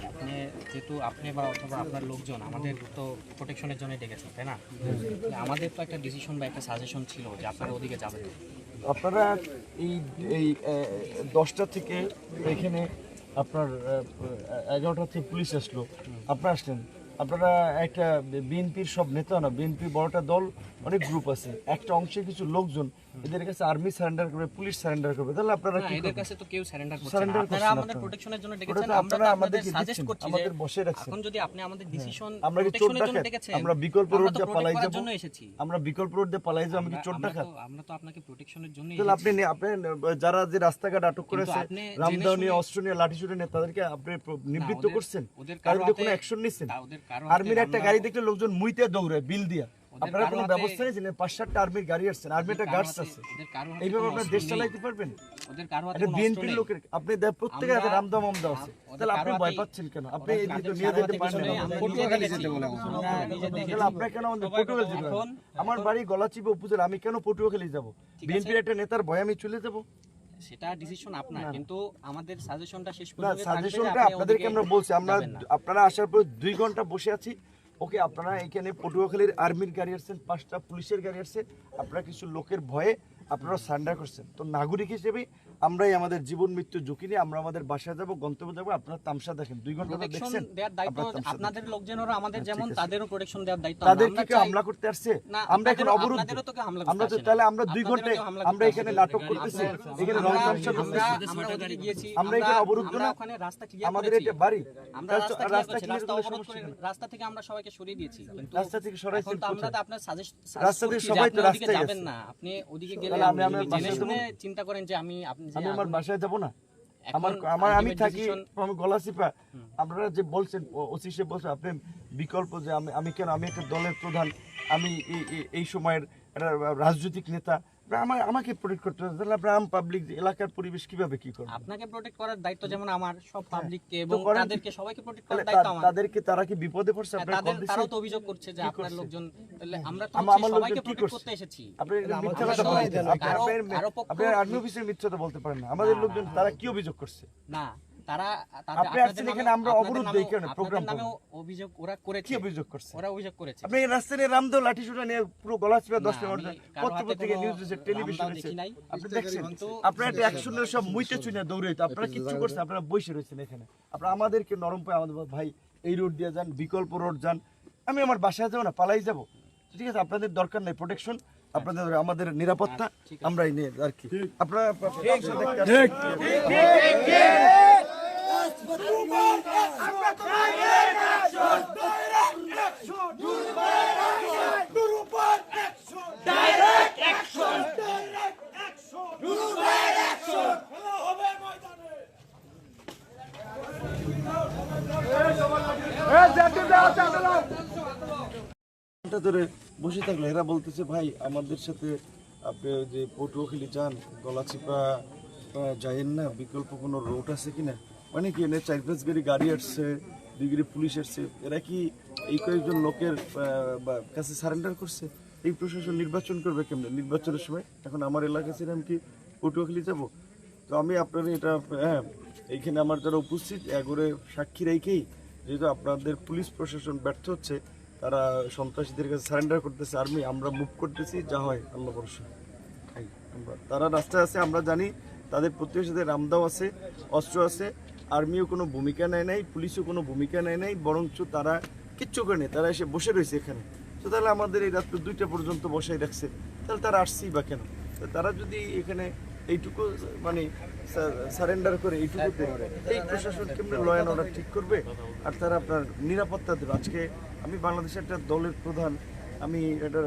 আপনি যেহেতু আপনি বা অথবা আপনার লোকজন আমাদের তো প্রোটেকশনের জন্য ডেকেছেন, তাই না? আমাদের তো একটা ডিসিশন বা একটা সাজেশন ছিল যে আপনারা ওদিকে যাবেন। আপনারা এই এই 10টা থেকে এখানে আপনার 11টা থেকে পুলিশ আসলো, আপনারা আসলেন। আপনারা একটা বিএনপির সব নেতা না, বিএনপি বড়টা দল, অনেক গ্রুপ আছে, একটা অংশে কিছু লোকজন এদের কাছে আর্মি সারেন্ডার করবে, পুলিশ সারেন্ডার করবে, তাহলে আপনারা কি এদের কাছে তো কেউ সারেন্ডার করছে না। সারেন্ডার আপনারা আমাদের প্রোটেকশনের জন্য ডেকেছেন, আমরা আপনাদের সাজেস্ট করছি যে আমাদের বসে রাখছেন। এখন যদি আপনি আমাদের ডিসিশন আমরা কি চোর প্রোটেকশনের জন্য ডাকাত? ডেকেছেন, আমরা বিকল্প রোড দিয়ে পালাই যাব? জন্য এসেছি। আমরা বিকল্প রোড দিয়ে পালাই যাব? আমি কি চোর ডাকাত? আমরা তো আপনাকে প্রোটেকশনের জন্য তাহলে এসেছি। আপনি যারা যে রাস্তাঘাট আটক করেছে, আপনি রামদাও নিয়ে, অস্ত্র নিয়ে, লাঠিসুটি নিয়ে, তাদেরকে আপনি নিবৃত্ত করছেন? তার মধ্যে কোনো অ্যাকশন নিচ্ছেন? আর্মির একটা গাড়ি দেখলে লোকজন মুইতে দৌড়ায় বিল দিয়া, আপনারা কোনো ব্যবস্থা নিয়েছেন? 5-7টা আর্মির গাড়ি আসছেন, আর্মিটা গার্ডস আছে, এইভাবে আপনার দেশ চালাইতে পারবেন? এটা বিএনপির লোকের, আপনি প্রত্যেকের হাতে রামদাও মামদাও আছে, তাহলে আপনি ভয় পাচ্ছেন কেন? আপনি নিয়ে যেতে পারেন না, আপনার কেন পটুয়াখালী যেতে হবে? আমার বাড়ি গলাচিপা উপজেলা, আমি কেন পটুয়াখালী যাব? বিএনপির একটা নেতার ভয় আমি চলে যাব? সেটা ডিসিশন আপনার, কিন্তু আমাদের সাজেশনটা শেষ না, পর্যন্ত সাজেশনটা আপনাদেরকে আমরা বলছি। আমরা আপনারা আসার পর 2 ঘন্টা বসে আছি। ওকে, আপনারা এখানে পটুয়াখালীর আর্মির গাড়ি আসছেন, 5টা পুলিশের গাড়ি আসছে, আপনারা কিছু লোকের ভয়ে আপনারা সারেন্ডার করছেন। তো নাগরিক হিসেবে আমরাই আমাদের জীবন মৃত্যু ঝুঁকি নিয়ে আমরা আমাদের বাসায় যাব, গন্তব্য যাব। আপনারা তামসা দেখেন, 2 ঘন্টা তো দেখছেন। আপনাদের লোকজনেরও আমাদের যেমন তাদেরও প্রোটেকশন দেওয়ার দায়িত্ব। তাদেরকে কি হামলা করতে আসছে? আমরা এখন অবরোধ, আমরা তো তাহলে আমরা 2 ঘন্টায় আমরা এখানে নাটক করতেছি, এখানে রং তামসা করতেছি, আমরা এখানে অবরুদ্ধ না? ওখানে রাস্তা ক্লিয়ার আমাদের এটা বাড়ি, আমরা রাস্তা অবরোধ করে রাস্তা থেকে আমরা সবাইকে সরিয়ে দিয়েছি, কিন্তু রাস্তা থেকে সরাইছেন এখন তো আমরা তো আপনার সাজেস্ট রাস্তা থেকে সবাই তো রাস্তায় যাবেন না, আপনি ওদিকে গেলে জেনে শুনে চিন্তা করেন যে আমি আমার বাসায় যাব না? আমি থাকি, আমি গলাচিপা। আপনারা যে বলছেন, ওসি সাহেব বলছেন আপনি বিকল্প, যে আমি কেন, আমি একটা দলের প্রধান, আমি এই সময়ের একটা রাজনৈতিক নেতা, আমাকে প্রোটেক্ট করতে হবে। তাহলে আপনার পাবলিক এলাকার পরিবেশ কিভাবে কি করবে? আপনাকে প্রোটেক্ট করার দায়িত্ব যেমন আমার, সব পাবলিককে এবং তাদেরকে সবাইকে প্রোটেক্ট করার দায়িত্ব আমার। তাদেরকে তারা কি বিপদে পড়ছে? আপনারা কল দিছেন? তারাও তো অভিযোগ করছে যে আপনার লোকজন, তাহলে আমরা তো সবাইকে প্রোটেক্ট করতে এসেছি। আপনি মিথ্যা কথা বলেন, আপনি আর্মি অফিসের মিথ্যা কথা বলতে পারেন না। আমাদের লোকজন তারা কি অভিযোগ করছে? না, তারা আপনি আসছেন এখানে, আমরা অবরোধ দেই কেন? প্রোগ্রাম নামে অভিযোগ ওরা করেছে। কি অভিযোগ করছে? ওরা অভিযোগ করেছে আপনি এই রাস্তায় রামদাও লাঠিসুটা নিয়ে পুরো গলাচিপা 10টা পত্র-পত্রিকা নিউজ এসে টেলিভিশন এসে আপনি দেখছেন, আপনারা একটা অ্যাকশনের সব মুইতে চুনে দৌড়াইতো, আপনারা কিচ্ছু করছেন? আপনারা বসে রয়েছেন এখানে। আপনারা আমাদেরকে নরম পায়, আমাদের ভাই এই রোড দিয়ে যান, বিকল্প রোড যান। আমি আমার বাসায় যাবো না, পালাই যাবো? ঠিক আছে, আপনাদের দরকার নাই প্রোটেকশন, আপনাদের আমাদের নিরাপত্তা আমরাই নিয়ে আর কি। আপনারা ধরে বসে থাকলে এরা বলতেছে ভাই আমাদের সাথে আপনি যে পটুয়াখালী যান, গলাচিপা যাইয়েন না, বিকল্প কোনো রোড আছে কিনা? মানে কি, এনে 4-5 গাড়ি আসছে, 2 গাড়ি পুলিশ আসছে, এরা কি এই কয়েকজন লোকের কাছে সারেন্ডার করছে? এই প্রশাসন নির্বাচন করবে কেমনে নির্বাচনের সময়? এখন আমার এলাকা ছিল, আমি কি পটুয়াখালী যাব? তো আমি আপনার এটা, হ্যাঁ, এইখানে আমার যারা উপস্থিত এগোরে সাক্ষী রেখেই, যেহেতু আপনাদের পুলিশ প্রশাসন ব্যর্থ হচ্ছে, তারা সন্ত্রাসীদের কাছে সারেন্ডার করতেছে, আর্মি, আমরা মুভ করতেছি, যা হয় আল্লাহ ভরসা। তারা রাস্তায় আছে, আমরা জানি তাদের প্রতিবেশীদের রামদাও আছে, অস্ত্র আছে, আর্মিও কোনো ভূমিকা নেয় নাই, পুলিশও কোনো ভূমিকা নেয় নাই, বরঞ্চ তারা কিচ্ছু করে নেই, তারা এসে বসে রয়েছে এখানে। তো তাহলে আমাদের এই রাত্র 2টা পর্যন্ত বসাই রাখছে, তাহলে তারা আসছেই বা কেন? তারা যদি এখানে এইটুকু মানে সারেন্ডার করে, এইটুকুতে এই প্রশাসন কেমনে ল অ্যান্ড অর্ডার ঠিক করবে? আর তারা আপনার নিরাপত্তা দেবে। আজকে আমি বাংলাদেশের একটা দলের প্রধান, আমি এটা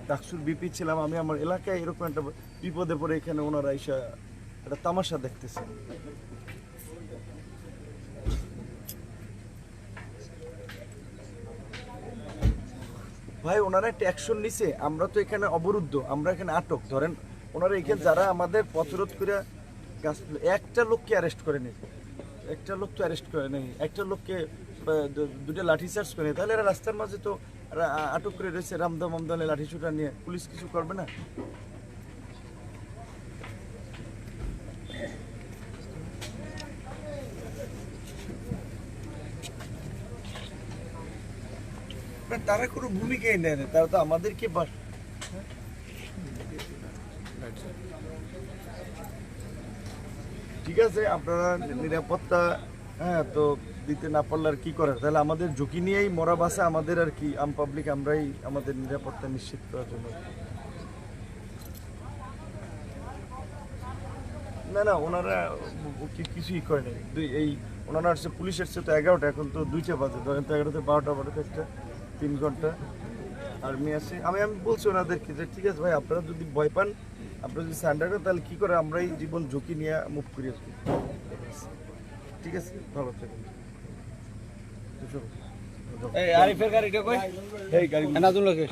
ডাকসুর বিপি ছিলাম, আমি আমার এলাকায় এরকম একটা বিপদে পড়ে এখানে ওনারা এসে একটা তামাশা দেখতেছে। ভাই ওনারা একটা অ্যাকশন নিছে, আমরা তো এখানে অবরুদ্ধ, আমরা এখানে আটক। ধরেন ওনারা এখানে যারা আমাদের পথরোধ করে একটা লোককে অ্যারেস্ট করে নেই, একটা লোক তো অ্যারেস্ট করে নেই, একটা লোককে 2টা লাঠি চার্জ করে নেই, তাহলে এরা রাস্তার মাঝে তো আটক করে রয়েছে রামদাম আমদালে লাঠি ছুটা নিয়ে, পুলিশ কিছু করবে না? আপনার তারা কোনো ভূমিকাই নেয় না, তারা তো আমাদেরকে ঠিক আছে আপনারা নিরাপত্তা হ্যাঁ তো দিতে না পারলে আর কি করার, তাহলে আমাদের ঝুঁকি নিয়েই মরা বাসা আমাদের আর কি, আম পাবলিক আমরাই আমাদের নিরাপত্তা নিশ্চিত করার জন্য। না না ওনারা কিছুই করে নাই, এই ওনারা আসছে, পুলিশ এসছে তো 11টা, এখন তো 2টা বাজে, ধরেন তো 11টা 12টা 12টা একটা 3 ঘন্টা আর্মি আছে। আমি বলছি ওনাদেরকে যে ঠিক আছে ভাই আপনারা যদি ভয় পান, আপনারা যদি সান্ডার করেন তাহলে কী করে, আমরাই জীবন ঝুঁকি নিয়ে মুভ করি আর কি। ঠিক আছে ভালো থাকেন। এই আরিফের গাড়িটা কই? এই গাড়ি নাজুল লাগে।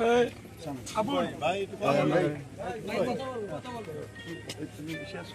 ভাই ভাই তুমি শেষ